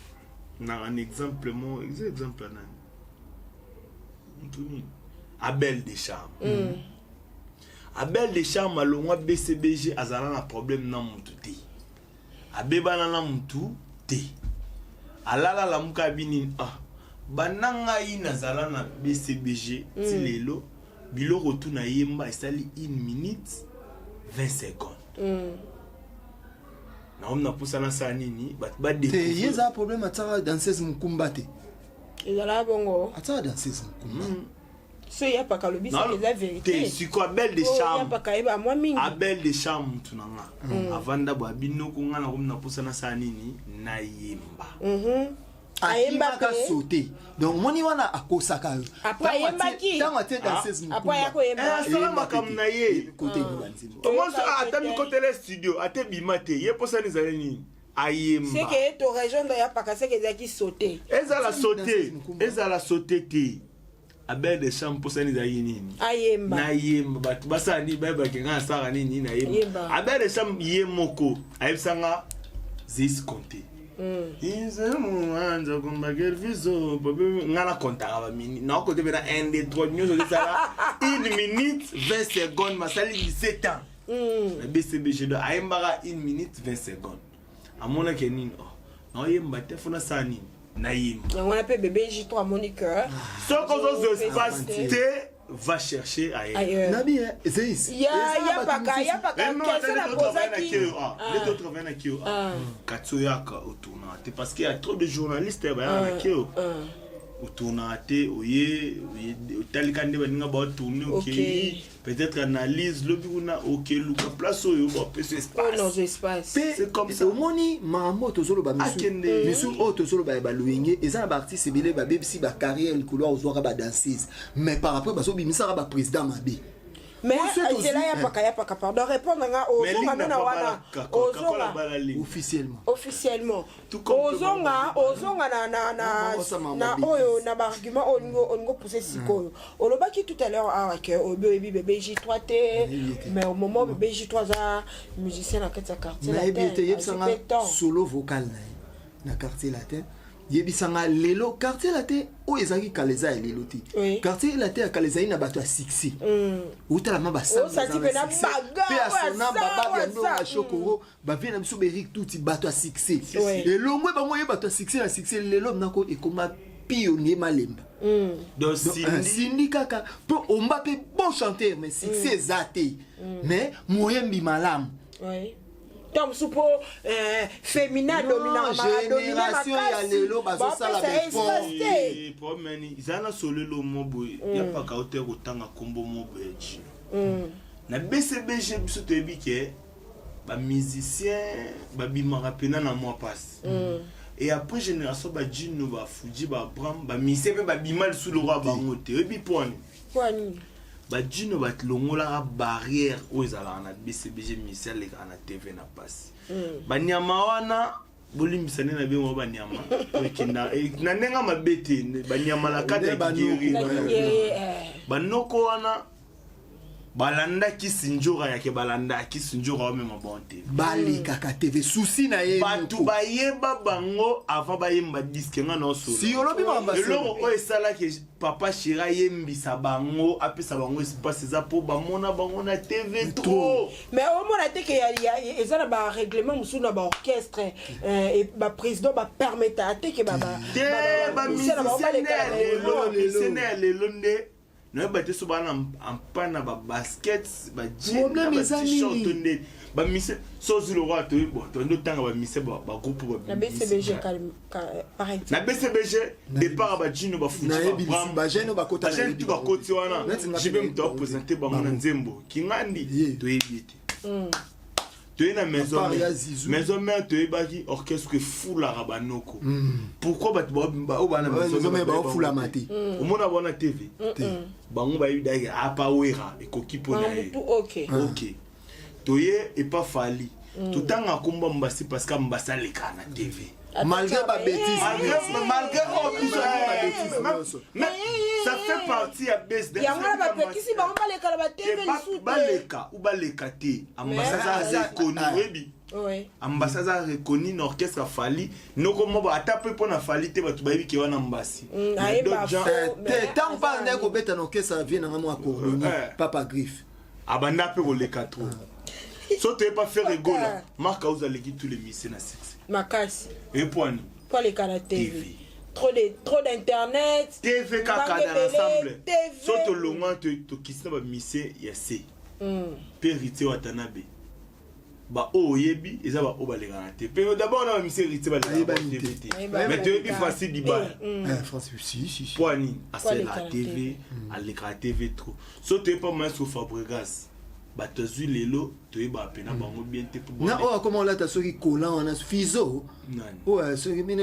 na un exemple mon exemple na. Ntuni Abel Deschamps. Abel Deschamps malongwa BCBG azala na problème na mutu te. Abeba na mutu te. Alala la muka bini bananga ina zala na BCBG ti lelo biloko tu na yemba esali 1 minute 20 secondes. Na on na poussa na sa nini ba découvrir. Te yeza problème atara danseuse mukumba te. Ezala bongo. Atara danseuse mukumba. So ya pas le bis c'est la vérité. C'est quoi Abel Deschamps? Ya pas kaiba moi mingi. Abel Deschamps tunanga. Avanda bo abino ko ngana ko na poussa na sa nini na yemba. Ayemba ka sauter. Donc moni wana akosaka. Après yemba ki? Tant ate danseuse mukumba. Après ya ko yemba. Sala makamna ye. Côté Banzimbo. Comment ça atami côté le studio ate bimate ye posa ni zali ni. Ayemba. C'est que to rejoindre ya pas c'est que zaki sauter. Ezala sauter te. Abel Deschamps posa ni zali nini? Ayemba. Na yemba batu basa ni baba kenga sara nini na yemba. Abel Deschamps yemoko ayebsanga zis compter. Izemu anja kumbager viso ngana konta ba mini na ko te bena 1 2 3 news de sala 1 minute 20 secondes masali 17 ans na BCBG do ayembara 1 minute 20 secondes amona ke nini non yemba te fona sa nini na yemba on appelle bébé J3 Monique ce qu'on se passe te va chercher ailleurs nabi Zeis il y a pas qu'est-ce la posaki les autres viennent à Kyo Katsoyaka au tournant parce qu'il y a trop de journalistes à Kyo au tournant oye talikande baninga ba tourner OK peut-être analyse le buna OK luka place au ce espace c'est comme ça omoni mambo tozolo ba misu tozolo ba luinge eza ba artiste ebele ba BBC ba carrière le couloir aux ba danseuse mais par rapport baso bimisa ba président mabe mais c'est là y a pas pardon répondre aux zonga na wana aux zonga officiellement aux zonga na oyo na argument on pousser sikoyo olobaki tout à l'heure que au bébé J3T mais au moment bébé J3 za musicien na kati ya quartier latin solo vocal na quartier latin yebisanga lelo quartier latin o ezaki kaleza lelo ti quartier latin kaleza ina bato ya succès utala maba sa ça ti pe na baga na baba ya ndo na chokoro ba vient na biso berik tuti bato ya succès elongwe bango ye bato ya succès na succès lelo nako ekoma pionnier malemba donc Cindy kaka po omba pe bon chanteur mais succès zate mais moyembi malam Tom Soupo féminin dominant génération ya lelo bazo sala be pour meni zana solelo mobo ya pa ka hotel otanga kombo mobo echi na BCBG biso to ebike ba musicien ba bimara pena na moi passe et après génération ba Djino ba Fuji ba Bram ba musicien ba bimal sous le roi bango te ebi poni ba Djino ba tlongola barrière o ezala na BCBG musicien le na TV na passe ba nyama wana bolimbisane na bemo ba nyama okenda na nenga mabete ba nyama la kata kigeri ba noko wana balanda kisinjora yake balanda kisinjora wa mema bonte bali kaka TV souci na ye batu bayeba bango avant bayemba disque nga no solo si olobi mamba solo o esala ke papa Shira yembisa bango apesa bango espace za po bamona bango na TV trop mais au moins te que ya ezala ba règlement musuna ba orchestre et ba président ba permettre te que ba musicien le londe non ba te soba na ampana ba basket ba jeans ba t-shirt onde ba mise sozi le roi to bon to ndo tanga ba mise ba groupe ba na BCBG pareil na BCBG départ ba Djino ba futi ba jeune ba kota na tu ba koti wana jibe mto présenter ba mona nzembo kingandi to yebite tu es na maison mère tu es baki orchestre fou la rabanoko pourquoi ba o bana maison mère ba fou la mati o mona bona TV bango ba yidaki apa wera ekoki pona OK toye et pas fali tout tanga komba mbasi parce que mbasa leka na TV malgré ba bêtise malgré mais ça fait partie à baisse de ya ngala ba petisi ba ngala leka ba TV lisute baleka ou baleka te ambassadeur reconnu webi ambassadeur reconnu na orchestre fali noko mo ba taper pour na fali te ba tu ba yiki wana mbasi te tant pas ne ko beta na orchestre vient na mo akoronie papa griffe abanda pe ko leka trop so tu pas faire rigolo marque aux allégués tous les missions na succès makasi et point pas les canaux TV trop d'internet TV kaka dans l'ensemble so to longa to kisina ba mission ya c périté watanabe ba oyebi eza ba obalenga na te pe d'abord na mission rité ba TV mais tu es facile diba France si poani à la TV à l'écran TV trop so tu pas mal sur Fabregas bato zui lelo toyeba pena bango bien te pour na o comment là ta soki colant on a fizo ouais soki mine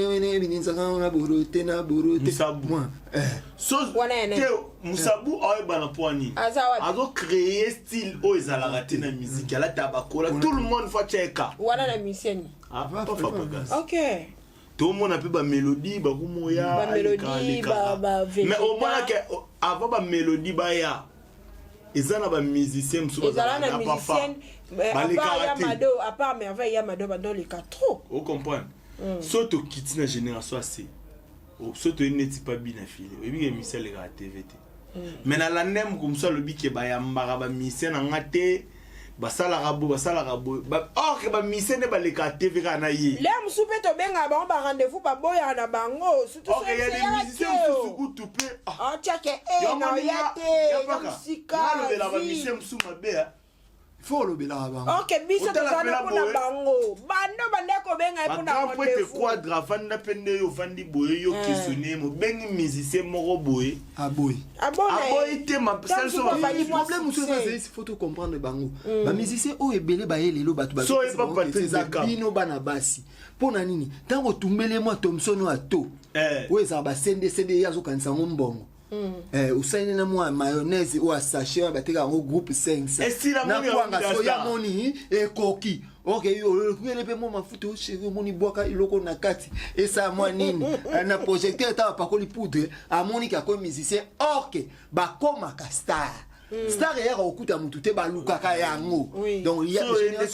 nzanga na borote moi so te musabu oyeba na poani azo créer style o ezala raté na musique ala tabakola tout le monde faut checker wana na mission pas Fabregas OK tout le monde a pu ba mélodie ba kumoya ba mélodie ba mais au moins que avant ba mélodie ba ya ezana ba musicien mso ezala na musicien à part merveille Yamado dans les cas trop on comprend surtout kitina génération assez surtout neti pas bien filé et bien musicien les TVT mais na la nem comme ça le bi ke ba ya mbara ba musicien na ngate basala rabo or ba misene ba le ka TV kana yi le msupe to benga ba ba rendez-vous ba boya na bango surtout OK, il y a des musiciens qui sont tout peu ah tchake na yate musika la ba musicien msuma bea faut le bela bango OK biso to kana kuna bango bando bandeko benga pour na rendez-vous quadra vanda pende yo vandi boye yo questionner mo bengi musicien moko boye aboy te ma seul so le problème c'est faut tout comprendre bango ba musicien o ebele ba yelelo batu ba so e pas Patrick bino bana basi pona nini tango tumbele mo Thompson ato weza ba sende yazo kanisa ngombongo usaine na mwa mayonnaise ou sachet bateka ngo groupe 5 na kwanga soya moni koki OK yo le pe mo mafuta o chéri moni boka iloko na kati et ça moi nini na projecteur ta pa ko li poudre a moni ka ko musicien OK ba koma ka star star ya okuta mutu te ba lukaka yango donc il y a des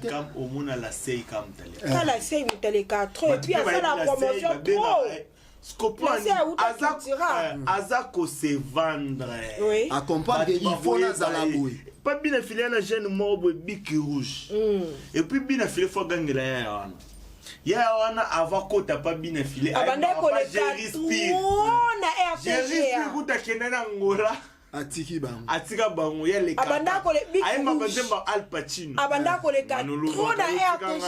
comme au mona la sei comme tale la sei mutale 4 et puis ça la promotion trop Azako se vendre à comprendre qu'il faut la zalaboué pas bien filer la jeune morbe bic rouge et puis bien filer faut gagner la ya wana avant t'as pas bien filer abanda ko le na RPG kuta kenana ngora atika bango ya le abanda ko le bic Al Pacino abanda ko le trop na RPG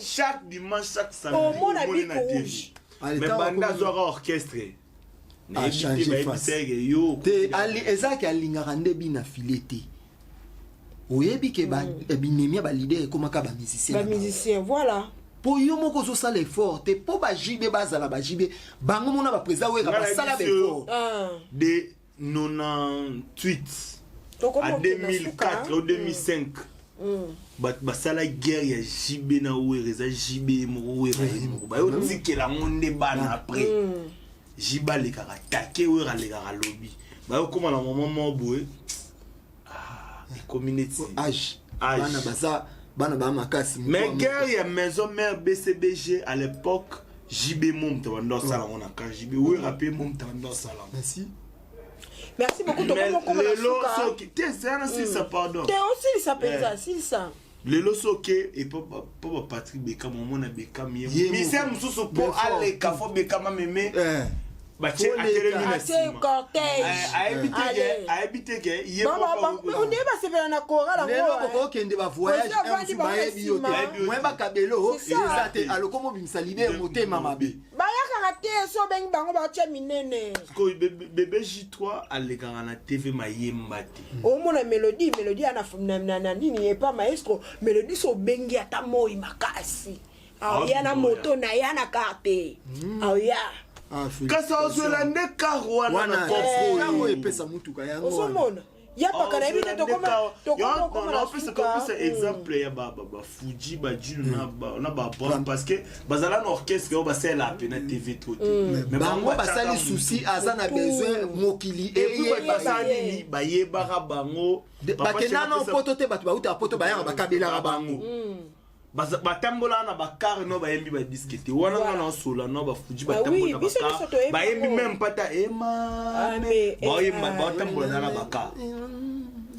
chaque dimanche chaque samedi au monde na bic rouge mais banda zora orchestre a changé face te ali ezaki alingaka nde bina filete oyebi ke ba binemia ba leader komaka ba musicien voilà po yo moko zo sala effort te po ba jibe bazala ba jibe bango mona ba président weka ba sala effort de 98 à 2004 ou 2005 basala guerre ya jibe na wereza jibe moko wereza ba yo tikela monde bana après jiba le kaka take wera le kaka lobby ba yo koma na moment boye community âge bana basa bana ba makasi mais guerre ya maison mère BCBG à l'époque jibe mom te wando sala on a quand jibe wera pe mom te wando sala merci beaucoup to comment le loso qui t'es ça pardon t'es aussi ça peut ça si ça le loso que et papa Patrick Bekam mon na Bekam mi c'est mususu po aller kafo Bekam meme bache ateremina sima aebite ke yebo on est pas sepela na kora la ngo ko kende ba voyage ba yebi moi ba kabelo ezate aloko mo bimisa libe motema mabe ba ya karate so bengi bango ba che minene ko bébé J3 alekanga na TV mayemba te o mona mélodie na nini e pas maestro mélodie so bengi ata moi makasi ya na moto na ya na carte ya kasa ozolande karwa na kopro epesa mutuka yango osomona ya pakana ebite tokoma exemple ya ba Fuji ba Jinu na ba bon parce que bazala na orchestre ba sela pe na TV tout mais bango basali souci azana besoin mokili et basali ba yebaka bango bakena na poto te batu bauta poto bayanga bakabela bango batambola na bakar no bayembi ba disquete wana na sola no ba Fuji batambola bakar bayembi même pata ema batambola na bakar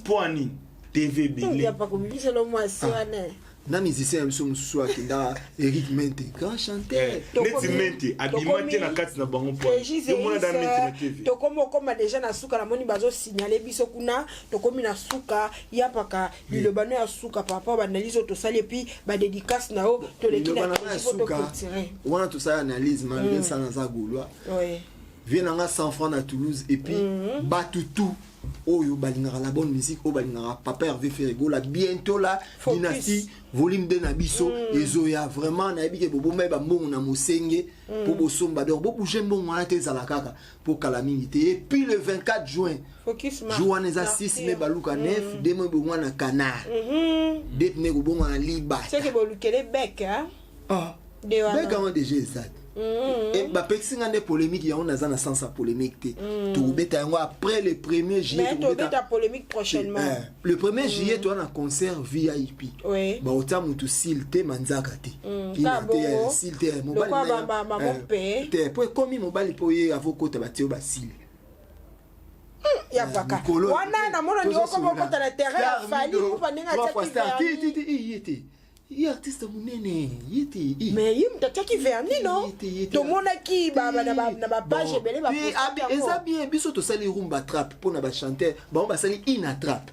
poani TV belé ya pa komisa lo mwasi wana na musicien biso mususu akenda Eric Mente grand chanteur Neti Mente abimate na kati na bango po yo mona da Mente na TV to koma déjà na suka na moni bazo signaler biso kuna to komi na suka ya paka le bano ya suka papa banalizo to sali puis ba dédicace na o to le kila suka wana to sali analyse malgré ça na za goulois oui vient nga 100 francs à Toulouse et puis batutu oyo balingaka la bonne musique o balingaka papa Hervé Ferrigo la bientôt la dynastie volume 2 na biso ezoya vraiment na yebike bobo mai ba mbongo na mosenge po bosomba donc bo bouger mbongo na te zala kaka po kala mingi te et puis le 24 juin jour neza 6 mai baluka 9 demo bongo na Canard det ne bongo na Liba c'est que bolukele bec hein bec comment déjà ça et bah petit des polémiques il y a on a dans sens à polémique tout bêta après le 1er juillet mais tout bêta polémique prochainement le 1er juillet tu as un concert VIP oui bah autant mutu silte manzaka te il a été silte mobile te pour comme mobile pour y avoko tabatio basile ya paka wana na mona ndio ko bokota na terrain ya fali ko paninga tati il artiste munene yiti mais yim tataki verni non to mona ki baba na ba page belé ba eza bien biso to sali rumba trap pona ba chanteur ba on sali ina trap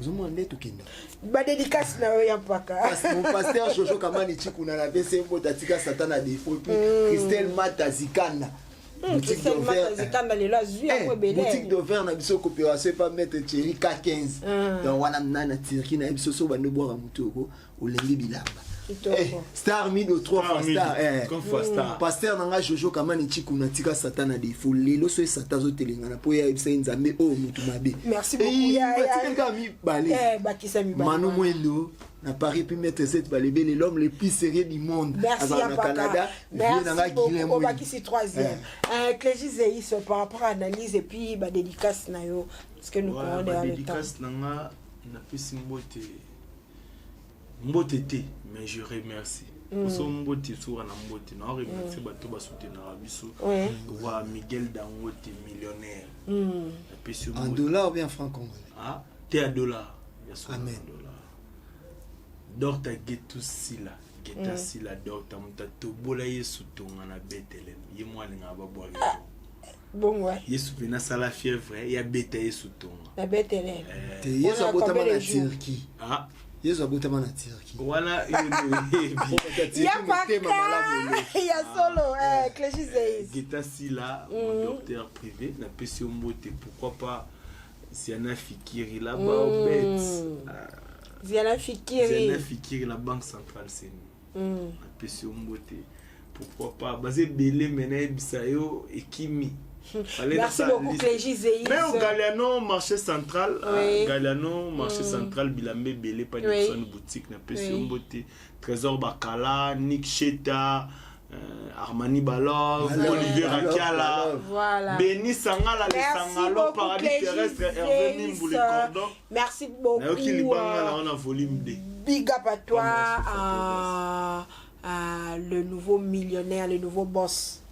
vous m'en êtes okenda ba dédicace na yo ya paka mon pasteur Jojo Kamani Chikuna na bese mbota tika satana défaut puis Christelle Matazikana boutique d'Auvergne na biso coopération pas mettre Thierry K15 donc wana nana Thierry na biso so bando boire mutoko olengi bilamba star mido 3 fois star pasteur nanga Jojo Kamani Chikuna tika satana défaut lelo so satan zo telengana po ya ebisa nzambe o mutu mabe merci beaucoup ya mi balé bakisa mi balé Manu Mwendo na Paris puis mettre cette balébé l'homme le plus sérieux du monde merci à Canada merci beaucoup au bakisi 3e Clégie Zeis par rapport à analyse et puis ba dédicace na yo parce que nous connaissons dans le temps dédicace nanga na pesi mbote te mais je remercie so mbote soura na mbote na remercie bato ba soutenir biso wa Miguel Dangote millionnaire na pesi en dollars ou bien francs congolais te à dollar amen Docteur Getu Sila, Geta Sila, Docteur Mutato, Bola Yesu Tonga na Bethlehem, Yemwa Linga Babouali. Bon, ouais. Yesu Pena Sala fièvre, ya Beta Yesu Tonga. Na Bethlehem. Yesu abotama na Turquie. Ah. Yesu abotama na Turquie. Voilà, ya solo, Clégie Zeis. Geta Sila, mon docteur privé, na PC Mbote, pourquoi pas, Ziana Fikiri là-bas, au Bête. Ziana Fikiri, la banque centrale, c'est nous. La PC Mbote. Pourquoi pas? Basé Belé, Mené, Bissayo et Kimi. Merci beaucoup, Clégie Zeis. Mais au Galiano, marché central, Galiano, marché central, Bilamé, Belé, pas de boutique, na PC Mbote. Trésor Bakala, Nick Cheta, Armani Balov, Olivier Rakiala, voilà. Béni Sangala, les Sangalo, Paradis Terrestre, Hervé Nimbou, les Cordons. Merci beaucoup. On a volume 2. Big up à toi, le nouveau millionnaire, le nouveau boss.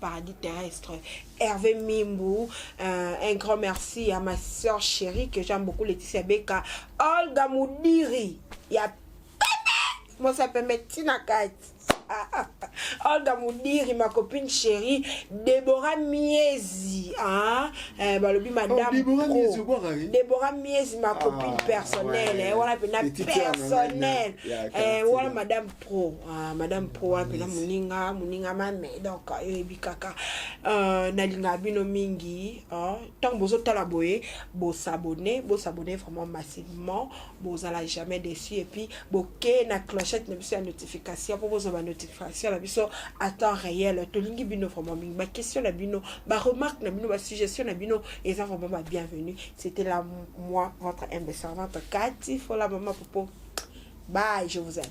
Paradis Terrestre, Hervé Mimbou. Un grand merci à ma soeur chérie que j'aime beaucoup, Laetitia Beka, Olga Moudiri. Il y a moi ça peut mettre Tina Kat. Olga Moudiri, ma copine chérie, Déborah Miezi, balobi madame Pro. Déborah Miezi, ma copine personnelle, voilà personnelle, voilà madame Pro, madame Pro, voilà Muninga mame, donc bikaka, nalinga bino mingi, tant bozo talaboye, bo s'abonner vraiment massivement, bo ala jamais déçu et puis boké na clochette na notification pour vos notification la biso à temps réel to lingi bino vraiment ba question la bino ba remarque na bino ba suggestion na bino et ça vraiment ba bienvenue. C'était là moi votre humble servante Cathy Fola maman popo. Bye, je vous aime.